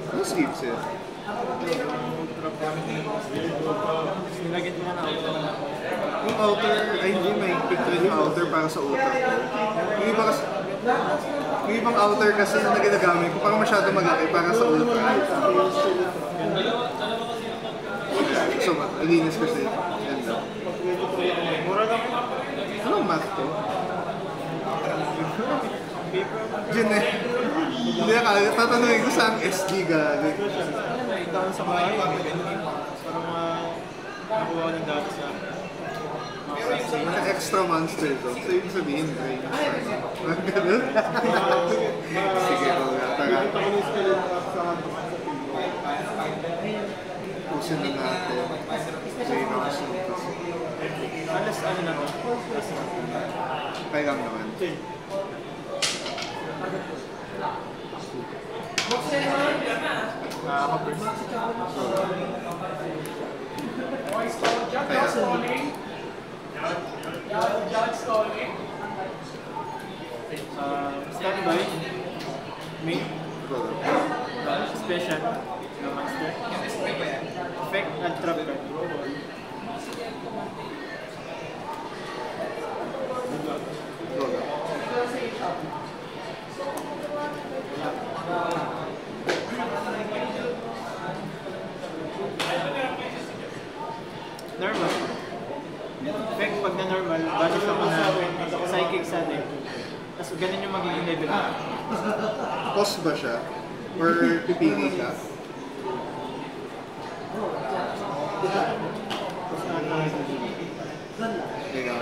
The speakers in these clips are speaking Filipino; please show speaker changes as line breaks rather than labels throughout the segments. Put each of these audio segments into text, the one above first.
Ano sleeves yun?
Nilagyan mo na outer.
Yung outer, ay hindi, may picture yung outer para sa ultra ko. Yung iba kasi, yung ibang outer kasi na ginagamit ko, parang masyado malaki para sa ultra. So, alinis kasi. Yan daw.
Mura lang.
Anong math to? Diyan eh. Hindi na kaya. Tatanungin ko saan SD galing.
Down sa bahay. Para makuha ng data sa
Naka-extra monster to. So, ibig sabihin, right? Ganun? Sige, tara. Pusin na natin. May nakasun kasi.
alas ano na ito?
Kaya lang naman.
Ako first. Standby. Main. Special. No master. Effect and trap card. Normal. Effect pag na normal, basis ako na psychic sa deck. Tapos ganun yung magiging level mo.
Pause ba siya? Or pipili ka? Teka.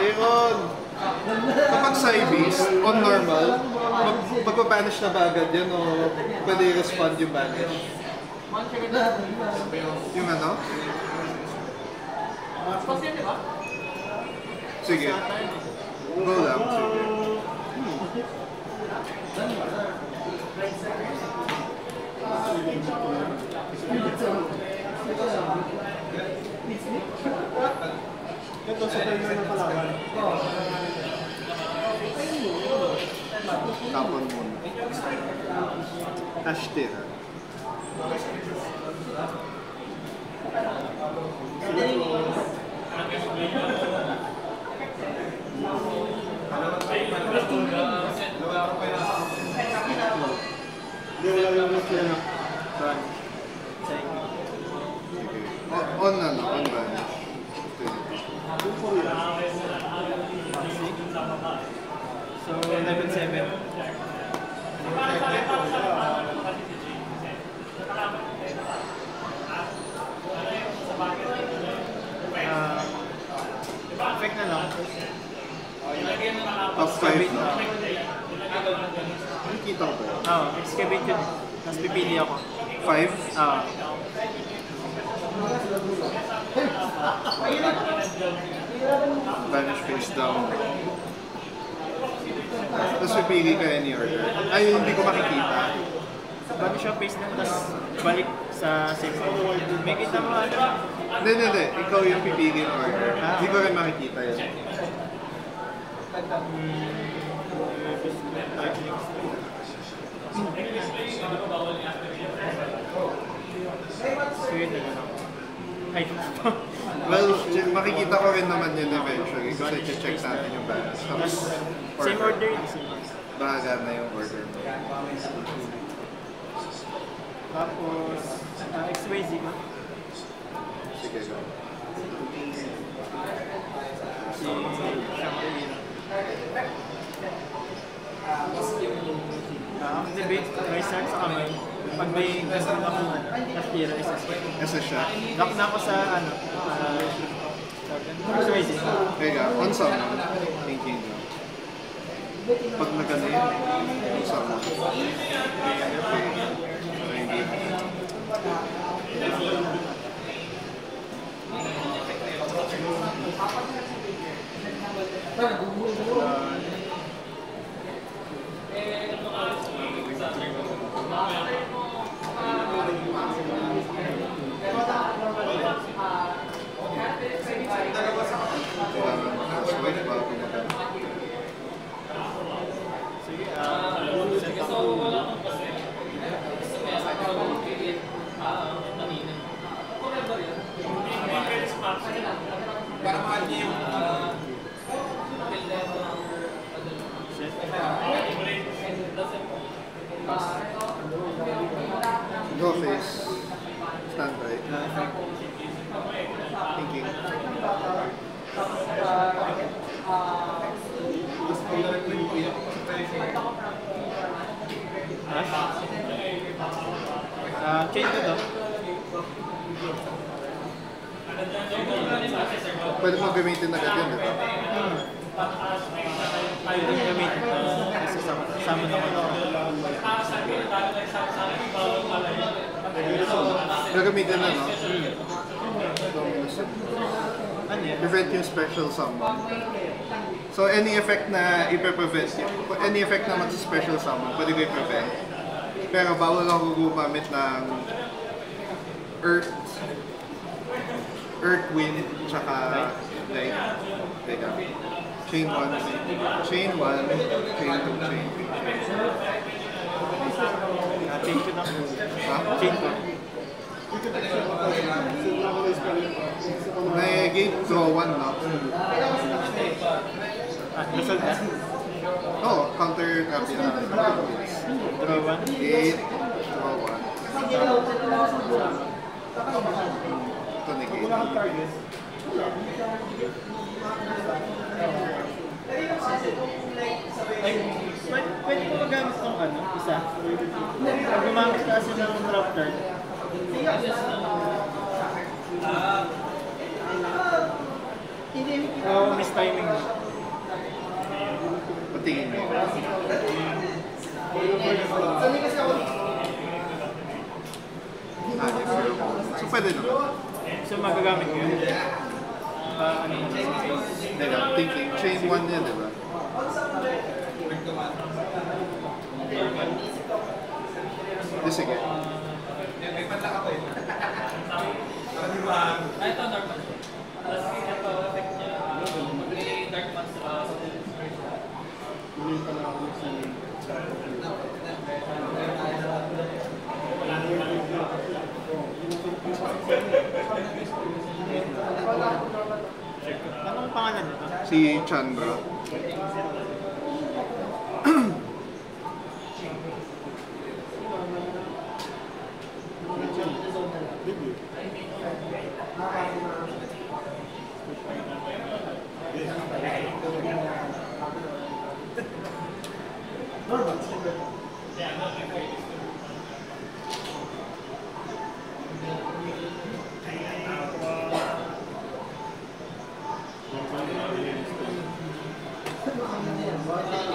Aaron! Kapag side-base, on normal, magpapanish na ba agad yan o pwede i-respond yung banish? Yung ano? Sige. Go lang, sige.
Ito sa tayo na palawan.
Tapon muna. Ashtira. On na, on ba?
So, level 7. Effect na lang.
Top 5 na. Nakikita ko ba?
Oo, excavate yun. Tapos pipili ako.
5?
Oo.
Vanish face down. Tapos pipili ka any order. Ay, hindi ko makikita.
Bago siya face na, tapos balik sa safe. May kita mo ano?
Hindi. Ikaw yung pipili ng order. Hindi ko rin makikita yun. Well, makikita ko rin naman yun eventually kasi check natin yung balance. Tapos,
Same order.
bahaga na yung order mo.
Tapos, XYZ ko.
Sige, go.
Si Shangri-La. Activate, may start sa kamay. Pag may gusto ako, nakatira isa siya.
Kasi siya.
Lock na ako sa ano, XYZ.
Kaya, on summon. Thinking lang. Pag nagano yun, on summon. Para hindi. Kailangan makaswitch bago magano.
Sige,
Go face. Standby. Thinking.
Chain ko to.
Pwede mo gamitin agad yun, di ba?
Pwede yung gamitin. Sama na ko.
Gagamitin na, no? Dominus.
Ano yan?
Prevent yung special summon. So, any effect na ipe-prevent, any effect na mag-special summon, pwede ko i-prevent. Pero bawal ako gumamit ng Earth, Wind, tsaka Light. Teka. Chain 1, Chain 2, Chain 3.
Chain ko na.
Ha?
Chain ko.
May gate draw 1, no?
Lasal na.
Oo, counter trap yan.
Draw 1.
Gate, draw 1. Ito negate.
Pwede ko magamit itong isa. Pag gumamit ka kasi ng drop card. Miss timing mo.
Patingin mo. So pwede naman.
So magagamit ko yun. Ano mo?
Teka, thinking. Chain 1 yan, di ba? Di sige.
Anong pangalan nito?
Si Chandra.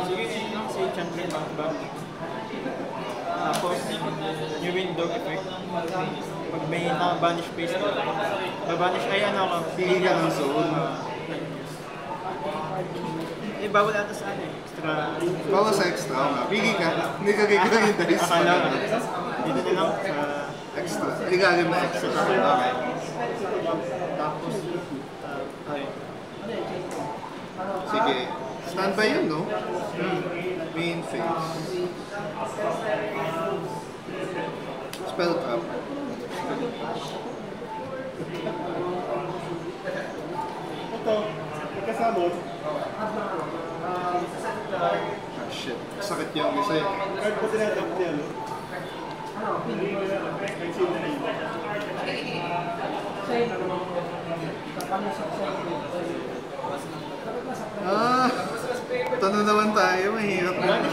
Sige, si Champion back. Tapos, new window effect. Pag may na-banish face ko, babanish ay ano ako.
Pili ka ng zone.
Bawal ata sa ano eh. Extra.
Bawa sa extra. Pili ka. Hindi ka gagawin yung dice.
Akala ko. Dito na lang sa
Extra. Hindi ka alam na extra. Okay.
tapos.
Sige. Standby yun, no? Main phase. Spell trap.
Ito, magkasamot.
Ah, shit. Sakit yung isa eh.
Card po tinatap niya, no?
Ah, ito na naman tayo. Mahirap na.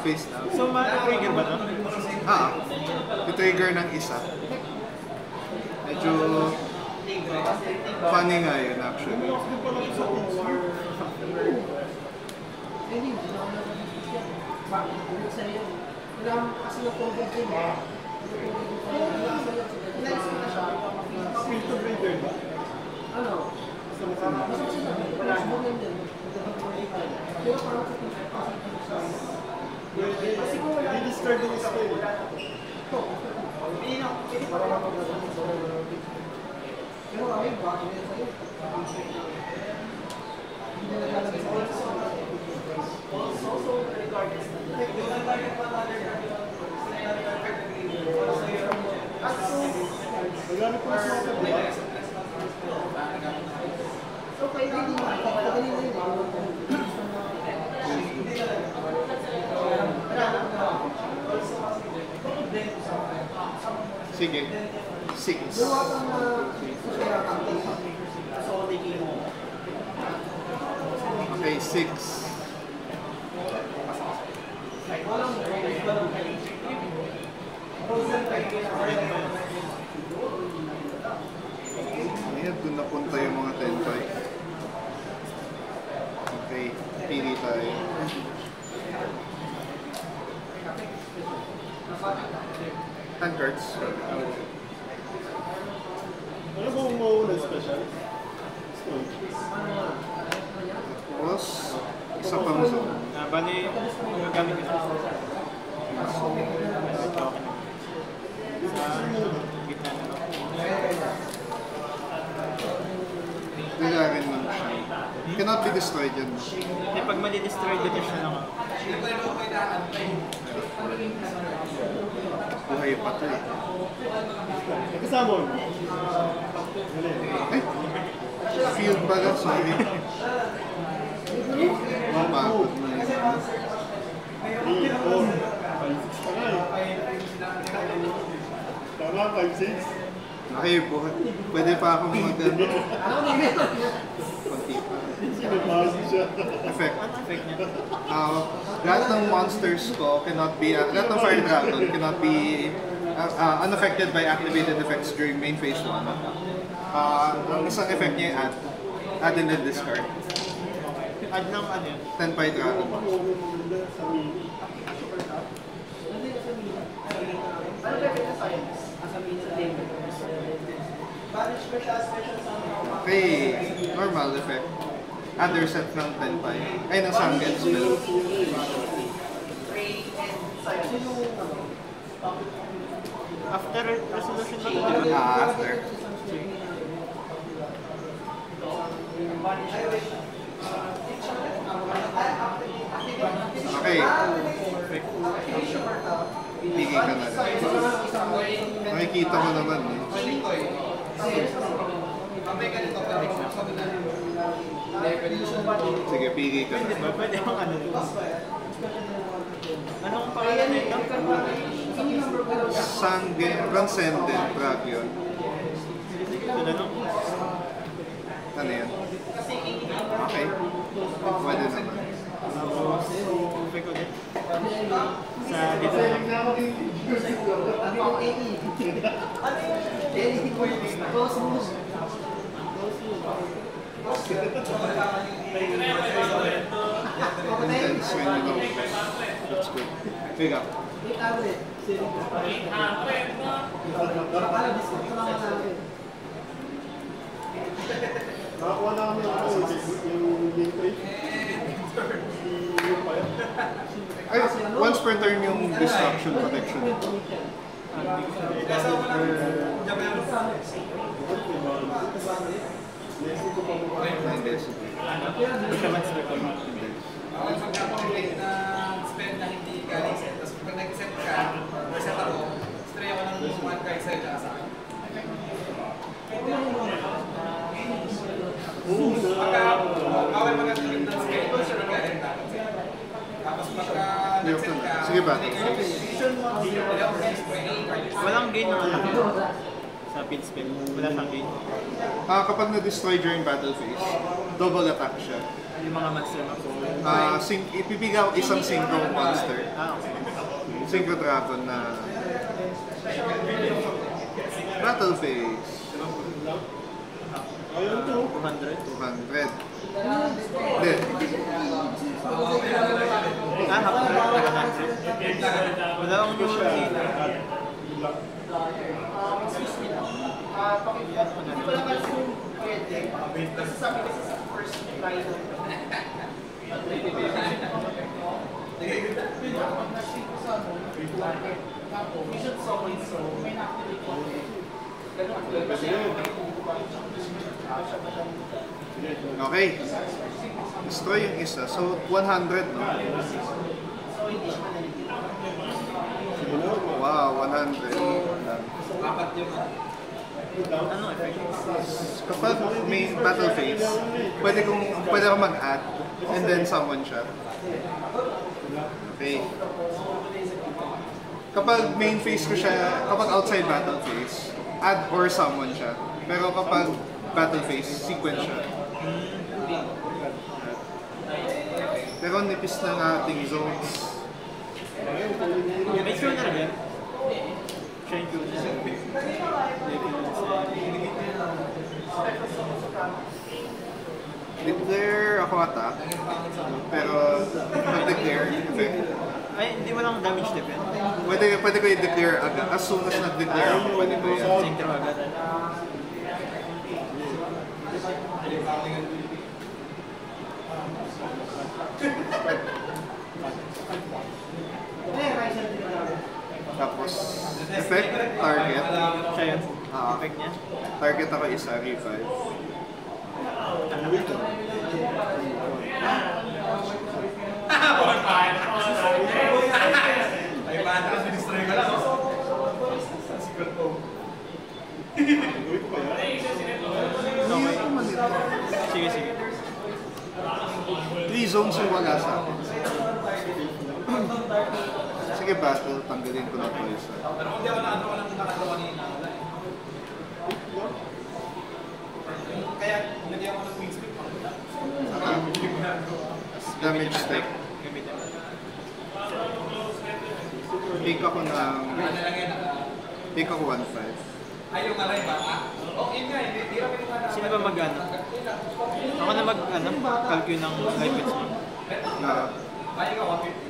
Face na.
So, ma-trigger ba ito?
I-trigger ng isa. Medyo funny nga yun actually.
Filter breeder ba? Sa mukha. Di-discard yung spell.
Sige. 6. Okay, 6. Ayan, doon napunta yung mga 10 5. Okay, pili tayo. Tankards.
Ano ba ang mauna special?
Tapos, isa pang zone.
Bali, magagamit ko sa gitna na.
Nagarin lang siya. Cannot be destroyed yan.
Hindi, pag mali-destroy, dito siya lang.
Buhay pa to eh.
Kasama mo?
Ay! Field pala, sorry. Mapagod na yun.
3, 4, 5, 6 pa nga eh. Tama, 5, 6.
Okay, buhay. Pwede pa akong mag-ano. Konti pa.
Sino base siya?
Effect.
Effect niya.
Lahat ng monsters ko cannot be, lahat ng Fire Dragon cannot be unaffected by activated effects during main phase 1. Ang isang effect niya yung add and then discard.
Add ng ano yun?
10 Fire Dragon. Okay, normal effect. Other set ng 10 Fire. Ay, ng Sangen spell.
After resolution ba ito?
After. Okay. Pigay ka na rin. Nakikita ko naman eh. Sige, pigay ka na.
Pwede ba? Pwede yung ano. Anong pangalan nito?
Sangen, Transcendent, Dragon.
Ito na nung?
Ano yan? Okay. Pwede naman.
Okay ko din. Sa dito na lang.
Intense when you know. That's good. Pick up.
Nakakuha na kami yung game trade. Yung pa yan.
Ay, once per turn yung destruction protection. Hindi, sige.
Hindi ka man-spec ko.
Hindi.
Magkakaroon ng spell na hindi ka reset. Tapos pag nag-set ka, reset ako, stray ako ng one card sa'yo tsaka sa akin. Pagka bawal mag-activate ng spell, kung siya nag-ahead dapat sa'yo. Tapos pagka nag-set ka,
Sige ba?
Walang gain ng attack sa pin spell. Wala siyang gain.
Kapag na-destroy during battle phase, double attack siya.
Yung mga monster mo.
Ipipigaw isang synchro monster.
Okay.
Synchro dragon na battle phase.
Ayun to.
200.
200. Hindi.
Wala akong new gain.
Okay. Destroy yung isa. So, 100, no? Wow, 100.
Ano effect?
Kapag may battle phase, pwede ako mag-add and then summon siya. Okay. Kapag main phase ko siya, kapag outside battle phase, add or summon siya. Pero kapag battle phase, sequence siya. Pero nipis na ng ating zones.
May Q na rin. Shine Q na.
Declare ako attack. Pero mag-declare, effect.
Ay, hindi mo lang damage defense.
Pwede ko i-declare agad. As soon as nag-declare ako, pwede ko yan.
Same throw agad.
Tapos, effect, target.
Siya yun.
Ah,
Effect niya.
target ako isa, revive.
Ay, paano ka sinistroy ka lang, no? Sigurd po.
Hindi ko man ito.
Sige, sige.
3 zones yung wala sa akin. Sige, battle. Tanggalin ko na ito isa.
Pero kung di ako nakagawa ng nakagawa kanina, wala eh. Kaya, hindi ako ng Queen's Pick.
Damage step.
Gamitin mo.
Take ako ng...
Ano lang yan,
Take ako 1-5.
ay yung alay ba? Oh, yun nga, hindi rin pinagana.
Sino ba mag-ano? Ako na calculate ng life hits mo.
Na...
Kaya ka 150.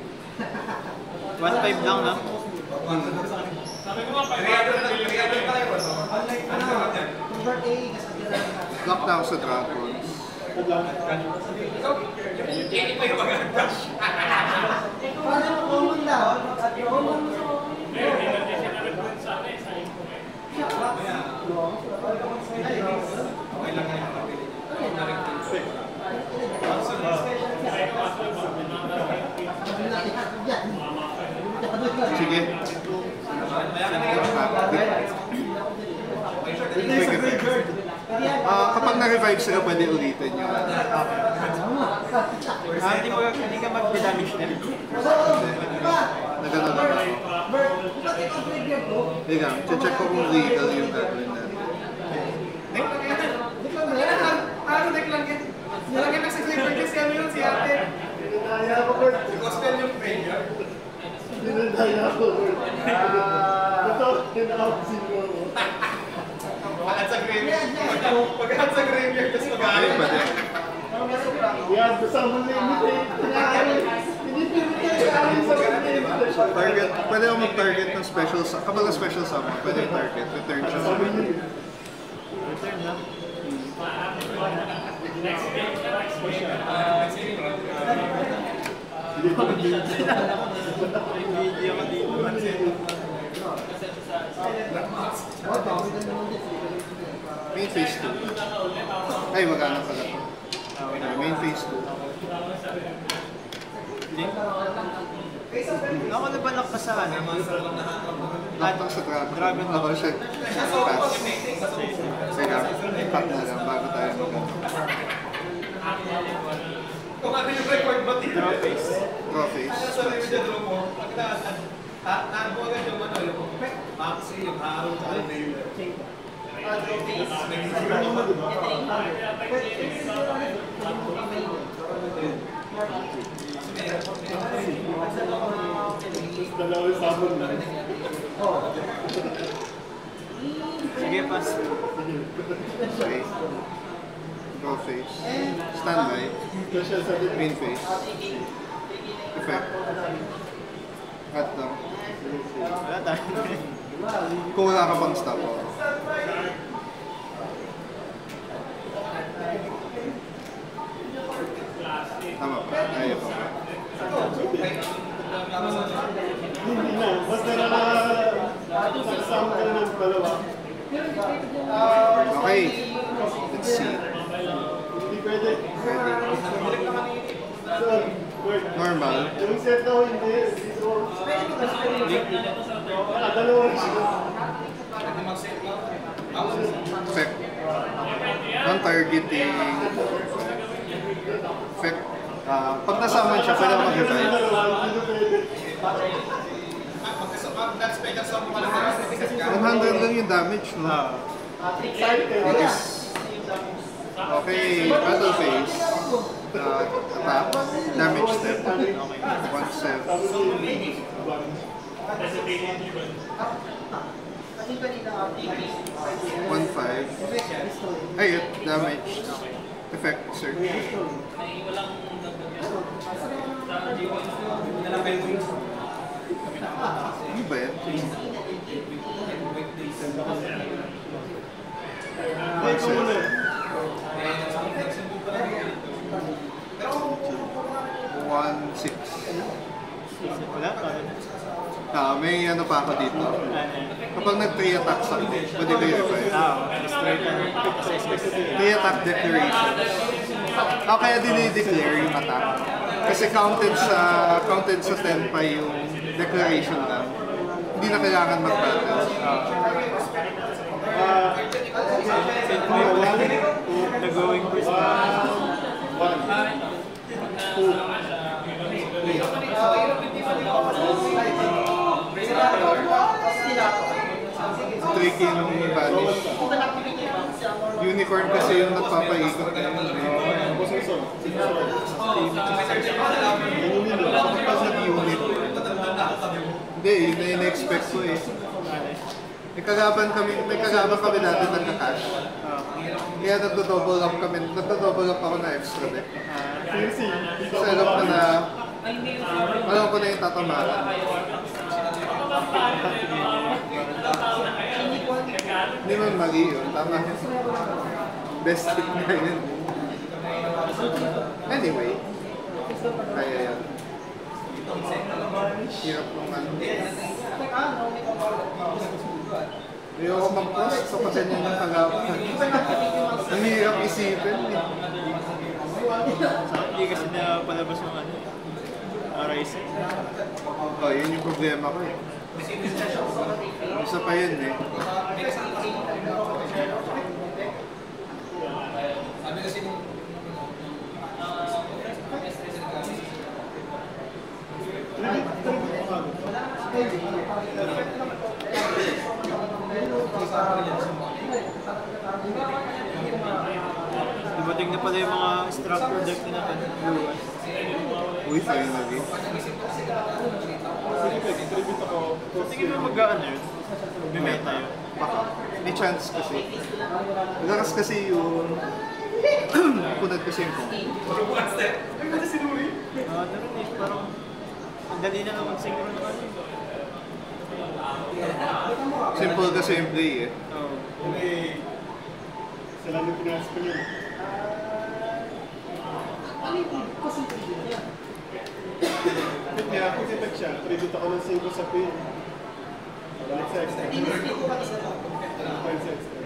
1.5 lang na.
Sabi ko nga, 300 tayo. Ano naman yan?
Lock na ako sa dragons.
Ikaw, hindi pa yung mag-dash.
Paano mo common daw? Common mo.
Okay lang yan.
Sige. Kapag na-revive sila, pwede ulitin yun.
Hindi ka mag-damage din.
Nagano lang ako. Teka, check ko kung legal yung gagawin natin.
Ano lang yan? Nalagyan na sa Clipper kasi ano yun si ate. Gospel yung prayer. Pagkat sa graveyard. Pagkat sa graveyard, tapos
Ay,
mag-aaral.
pwede. Target, pwede ako mag-target ng special summon. Kapag na special summon, pwede yung target. Return siya sa akin.
Return na. Video ka dito.
Main phase 2. Ay, wag na pala to. Main phase 2.
Hindi. Ako na balak pa sa ano?
Lock ako sa dragon.
Dragon.
Ako siya. Pass. Teka, cut na lang bago tayo mag-ano.
Kung ano yung record ba dito?
Draw face.
Draw face.
Ano sa record yung draw mo? Nagbuwagan yung ano, yung maxi, yung araw sa ano yung
Sige, pass.
Okay. Draw face. Standby. Main face. Effect. Cut down.
Wala tayo.
Kung wala ka pang stop ako. Tama ba? Ayaw pa.
Hindi na. Basta na nagsama ka ng dalawa.
Okay. Let's see.
Hindi pwede.
Ready.
So, wait.
Normal.
Yung set daw hindi. So, dalawa siya.
Effect. Non-targeting. Effect. Pag nasama siya, pwede ako mag-revive.
Dalawa, hindi pwede.
Pagka
100 lang yung damage, no? Yes. Okay, battle phase. Attack. Damage step. 1 step. 1-5. Ayun, damage. Effect, sir. Ano ba yan?
Ito muna.
1-6.
Wala pa.
May ano pa ako dito. Kapag nag-3 attacks ako, pwede ko i-revive.
Destroy ka.
3 attack declaration. Kaya dinideclare yung attack. Kasi counted sa 10 pa yung declaration lang. Hindi na kailangan mag-battle.
Send mo yung nag-going first na.
3K nung vanish. Unicorn kasi yung nagpapaikot na yun. Kapag nag-unit. Hindi, yun na in-expect ko eh. May kagaban kami dati nagka-cash. Kaya nagdo-double up ako na extra deck. So alam ko na yung tatamaan. Hindi man mali yun, tama. Best pick na yun. Anyway, kaya yan. Hirap naman. Ayoko mag-post sa pasanyan ng kagapan. Ang hirap isipin.
Hindi kasi na palabas yung ano. Rise.
Yun yung problema ko eh. Isa pa yun eh.
Sabi kasi
Dumating na pala yung mga structure deck na natin.
Uy, finally.
Tingin mo mag-ano yun? Bimeta yun.
Baka. May chance kasi. Malakas kasi yung... punad kasi yung kong.
Ano rin eh, parang... Ang dali na lang mag-synchron naman yun.
Simple kasi yung play eh.
Oo.
Sila nung pinasok ko yun. Bakit niya ako titag siya? Tribute ako ng 5 sa pin. Balik sa extra. Balik sa extra.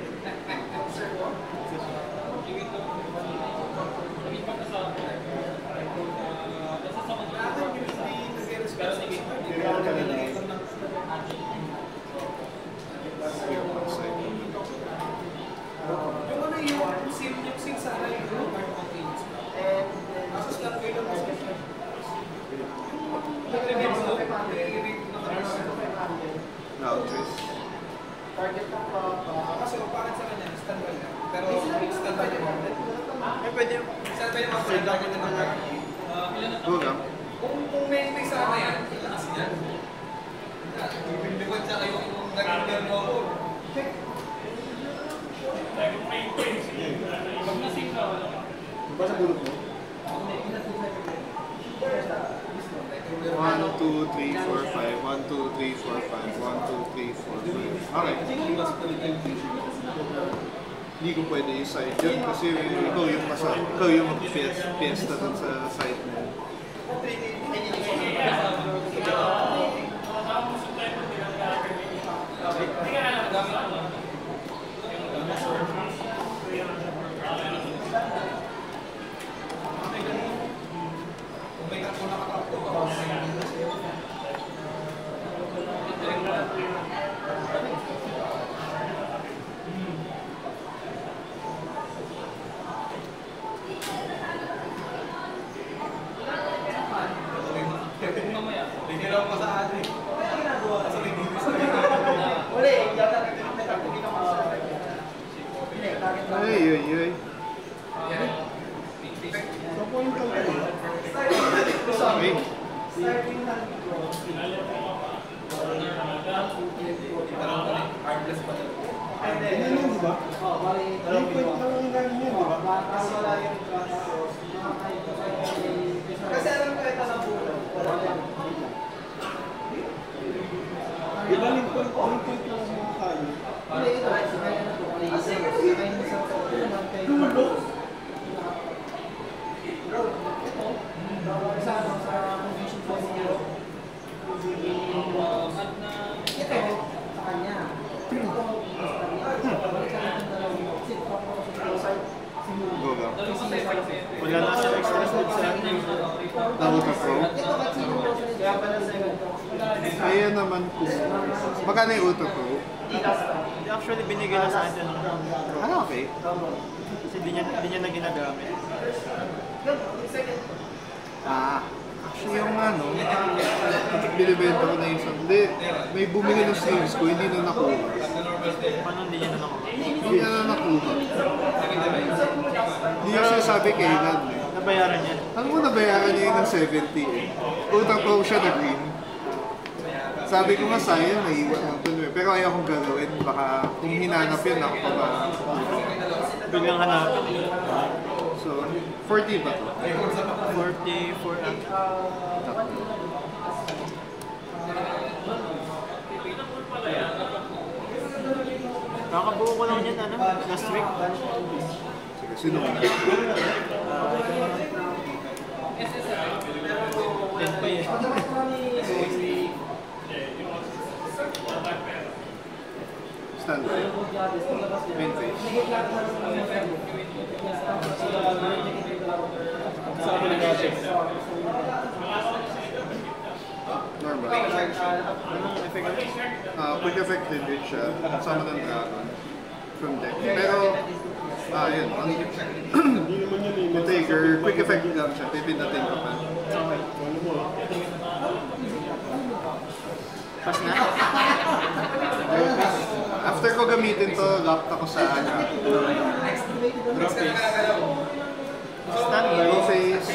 Kailangan ka na lang.
yung ano yung sim sana yung marketing. Kasi start ko yung
Nautres.
kasi parang sa kanya, standby na. Pero standby na naman.
Pwede
Standby na mga target na naman.
Go lang.
Kung may sana yan, ilakas yan. Bibigyan siya kayo kung nag-order mo ako.
Ba sa bulog mo?
1, 2, 3, 4, 5. 1, 2, 3, 4, 5. 1, 2, 3, 4, 5. Okay. Hindi ko pwede i-side yun kasi ikaw yung mag-fiesta dun sa side mo.
Bigyan ako sa atin. Kasi may bibis na Kasi alam ko ito na bulo.
Di ba link point lang ang mga kayo?
Go lang.
Wala na siya extra step sa
Na Ultra Pro.
Kaya pala second.
Kaya naman po. Magkano yung Ultra Pro?
Actually, binigay na sa akin ng
Ah, okay.
kasi di niya na ginagamit.
Ah, actually yung ano, binibenta ko na yung isang. Hindi, may bumili ng sleeves ko, hindi na nakuha.
Paano hindi niya na nakuha?
Hindi na nakuha. Hindi niya sinasabi kailan eh.
Nabayaran niya.
Ano mo nabayaran niya yun ng 70 eh. Ultra Pro siya na green. Sabi ko nga sayang, naiwan lang dun eh. Pero ayaw kong galawin, baka kung hinanap yun ako pa ba.
Biglang hanapin.
So, 40 ba to?
44 ang kakabuo ko lang yan, ano, last week.
Sige, sino mo?
10 pa eh.
Standby. Main page.
Sabi ng gadget.
Normal.
Anong effect?
Quick effect din siya. Sama ng dragon. From deck. Pero, yun.
Hindi naman yun eh.
Yung taker, quick effect lang siya. Pipindatin ko pa.
Ano mo?
Pass na?
After ko gamitin to, locked ako sa
Draw face. Standby.
Go face.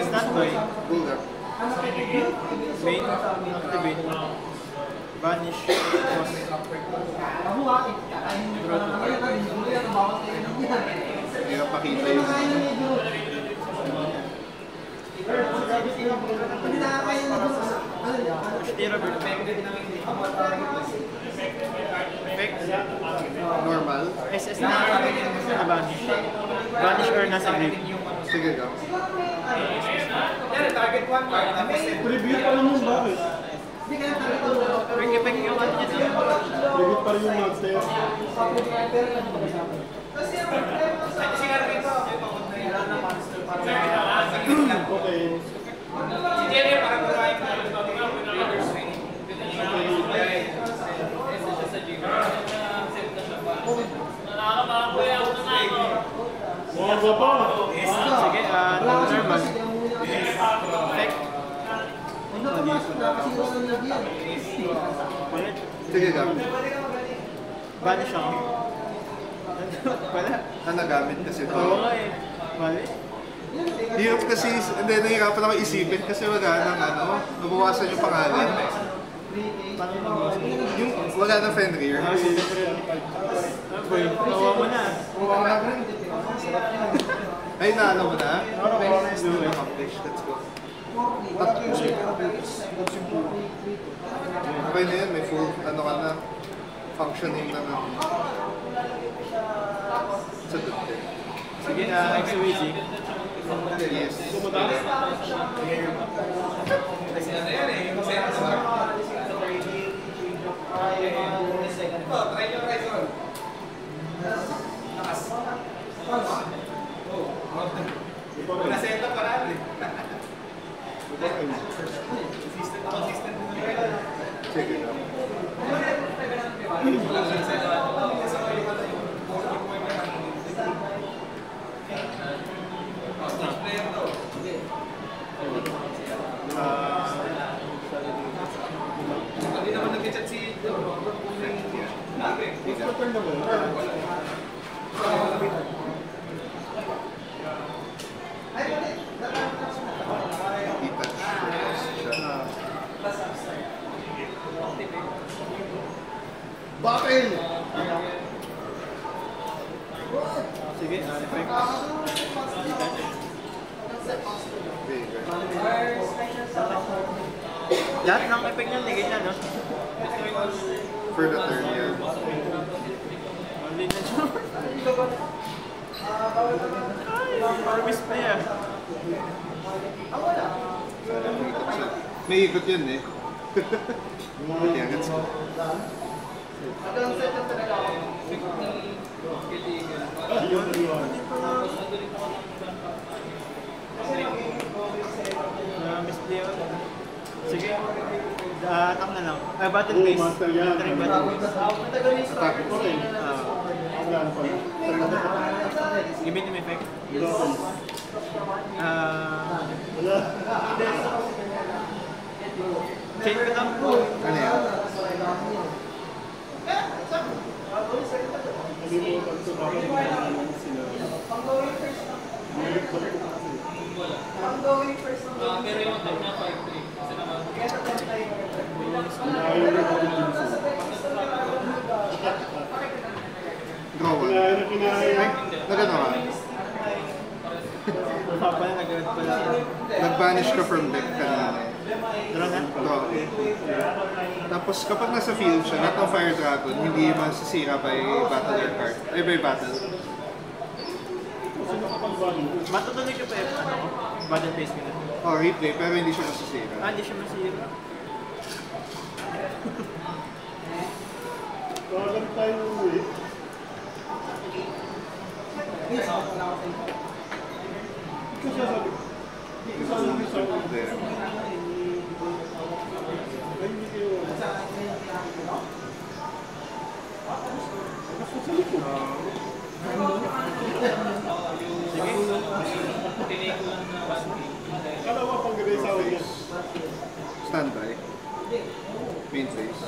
Standby.
Bulldog.
Main. Activate. Vanish. Pause.
Hirap pakita yung
Tira bird. Effect.
normal.
SS na vanish. Vanish or nasa grip.
Sige ka.
Yan, target 1 card.
Preview pa lang yung bakit?
Quick effect yung ano niya na.
Preview pa rin yung monster. Okay.
Si Jerry, parang kumain ka ng
Mga pa.
Sige, normal. Effect. Ulit.
Sige ka.
Vanish ako. Wala.
Nagamit kasi to.
Oo nga eh. Mali.
Hirap kasi, hindi, nahihirapan ako isipin kasi wala nang ano, nabawasan yung pangalan.
Paano mag-boss?
Yung wala nang Fenrir.
Boy, tawa mo na.
Ay, naano mo na? Accomplish, let's go. Okay na yun, may full, ano ka na, functioning na na. Sa duterte.
Sige, XOAG.
Yes.
Try nyo Ryzen. Lakas. Nasa-set up pa natin. Consistent din naman.
Sige lang.
Hindi naman nag-chat si
Detach siya.
effect. Detach.
Trigger.
Lahat ng effect niya, ligay na, no?
For the turn, yeah.
Only na siya. Ay, Orvis pa yan.
Sana may ikot siya. May ikot yun eh. Buti agad siya.
Yun, yun.
Miss Leo. Sige. Attack na lang. Battle base.
master yan.
Entering battle base.
Attack.
Yan pala.
Give me effect.
Dolphins. Wala.
Chain ko lang.
Ano yan?
Hindi mo pagsubakan ng sila.
Pero yung time niya 5-3. Kasi naman,
Ayaw na pag-ibig.
Draw one.
Kinain na kinain.
Nagano ka?
Papa na nag-grad pala.
Nag-banish ka from deck kanina.
Draw na?
Draw. Tapos kapag nasa field siya, not ng Fire Dragon, hindi masisira by battle or card. Ay, by battle.
Sino kapag-bani?
Matutuloy ka pa ano ko? Battle base ko na.
Oh, replay, pero hindi siya masisira.
Hindi siya masira.
Tawagan tayo uwi. Ikaw sasabi. Ikaw sasabi sa uwi.
There.
Ay, hindi kayo. Nasa sa likod. Kala mo pang gabay sa uwi.
Standby. Main phase.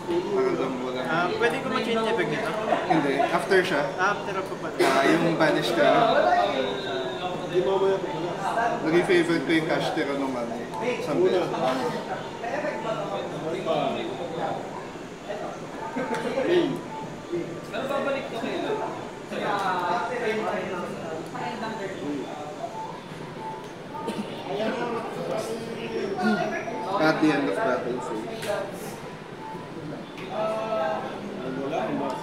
Pakiramdam mo lang.
Pwede ko ma-change effect nito?
Hindi. After siya,
After ako pa.
yung banish ka,
Hindi mamaya pa pala.
naging favorite ko yung cash tiro nung ano, isang
Una.
beses.
Ano pa? Main.
pero babalik to kailan?
At the end of battle phase.
Wala ang box.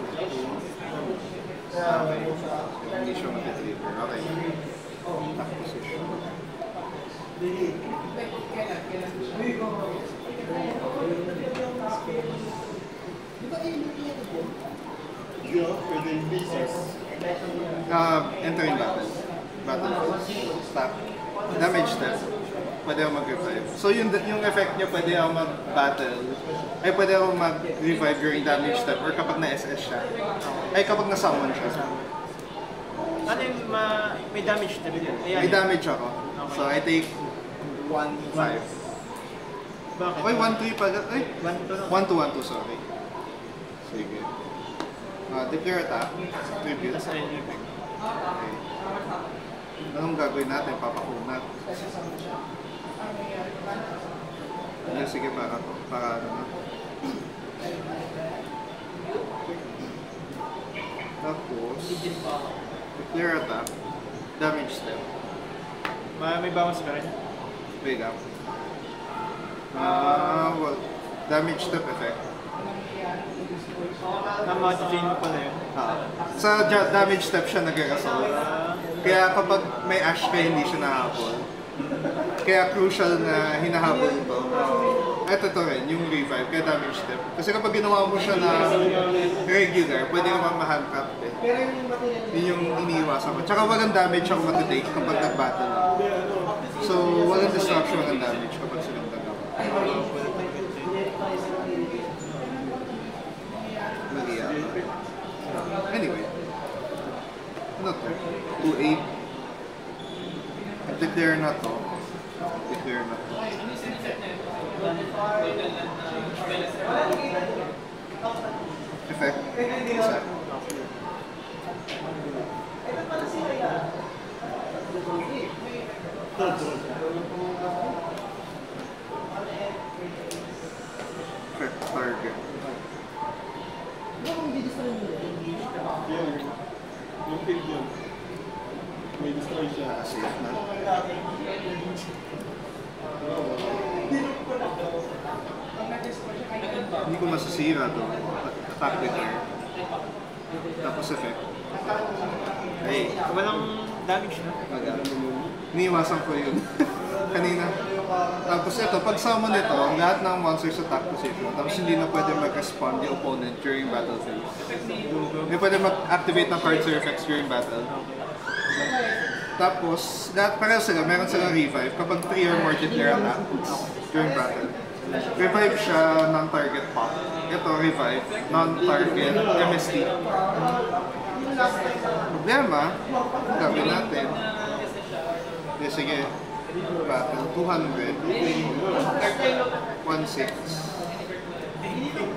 Okay. Hindi siya matitrigger. Okay. Attack position.
Hindi ako, pwede yung pieces.
Entering battle. Battle phase. Stop. Damage step. Pwede ako mag-revive. So yung effect niya, pwede ako mag-battle. Ay, pwede ako mag-revive during damage step or kapag na-SS siya. Ay, kapag na-summon siya.
Ano yung may damage na bilhin?
May damage ako. So I take 1-5.
Bakit?
Ay, 1-3 pala. Ay,
1-2 lang.
1-2, sorry. Sige. Declare attack. Tribute.
Tapos ayun yung effect.
Okay. Anong gagawin natin? Papakunat. Ano, sige, para ano na. Tapos, declare attack. Damage step.
May bounce ka rin?
Wait lang. Well, damage step effect.
Mati-chain mo pala yun.
Sa damage step siya nag-resolve. Kaya kapag may ash ka, hindi siya nahabol. Kaya crucial na hinahabol ito. Ito rin, yung revive, kaya damage step. Kasi kapag ginawa mo siya na regular, pwede ka ma-handcap eh. Yun yung iniiwasan ko. Tsaka walang damage ako matitake kapag nag-battle lang. So, walang destruction, walang damage kapag silang dalawa. Mali yata. Anyway. Ano to? 2-8. Declare na to. Declare na to. Effect. Isa. Effect target.
Yung Yung field yun. May destroy siya.
Safe na. Hindi ko masasira to. Attack declare. Tapos effect. Ay,
Walang damage na.
iniiwasan ko yun. Kanina. Tapos ito, pag summon ito, lahat ng monsters attack position. Tapos hindi na pwede mag-respond yung opponent during battle phase. Hindi pwede mag-activate ng cards or effects during battle. Tapos, lahat pareho sila, meron silang revive kapag 3 or more declare attacks during battle. Revive siya ng target pop. Ito, revive, non-target MST. Problema, gawin natin. Okay, sige. Battle, 200. 1-6.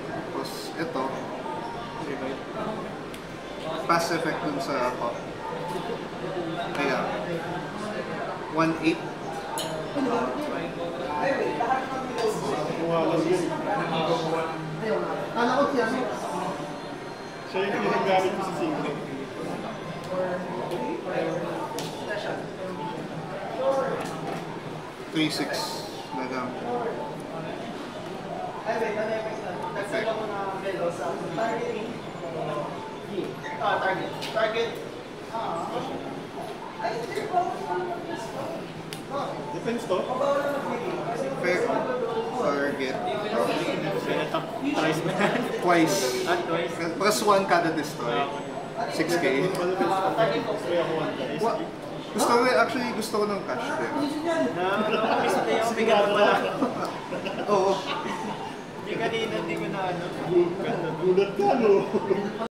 Tapos, ito. Pass effect dun sa pop. Kaya, 1-8.
Kuha lang yun.
Kala ko siya.
Siya yung ginagamit ko sa single.
$3-6 na lang. Effect.
Target.
Depends to.
Effect. Target.
Twice ba?
Twice.
Twice.
Plus 1 kada destroy. 6K.
Ano destroy ako one guys.
Gusto ko, actually gusto ko ng cash din.
Yung bigat pala.
Oo.
Hindi kanina, hindi ko na ano.
Gulat ka no.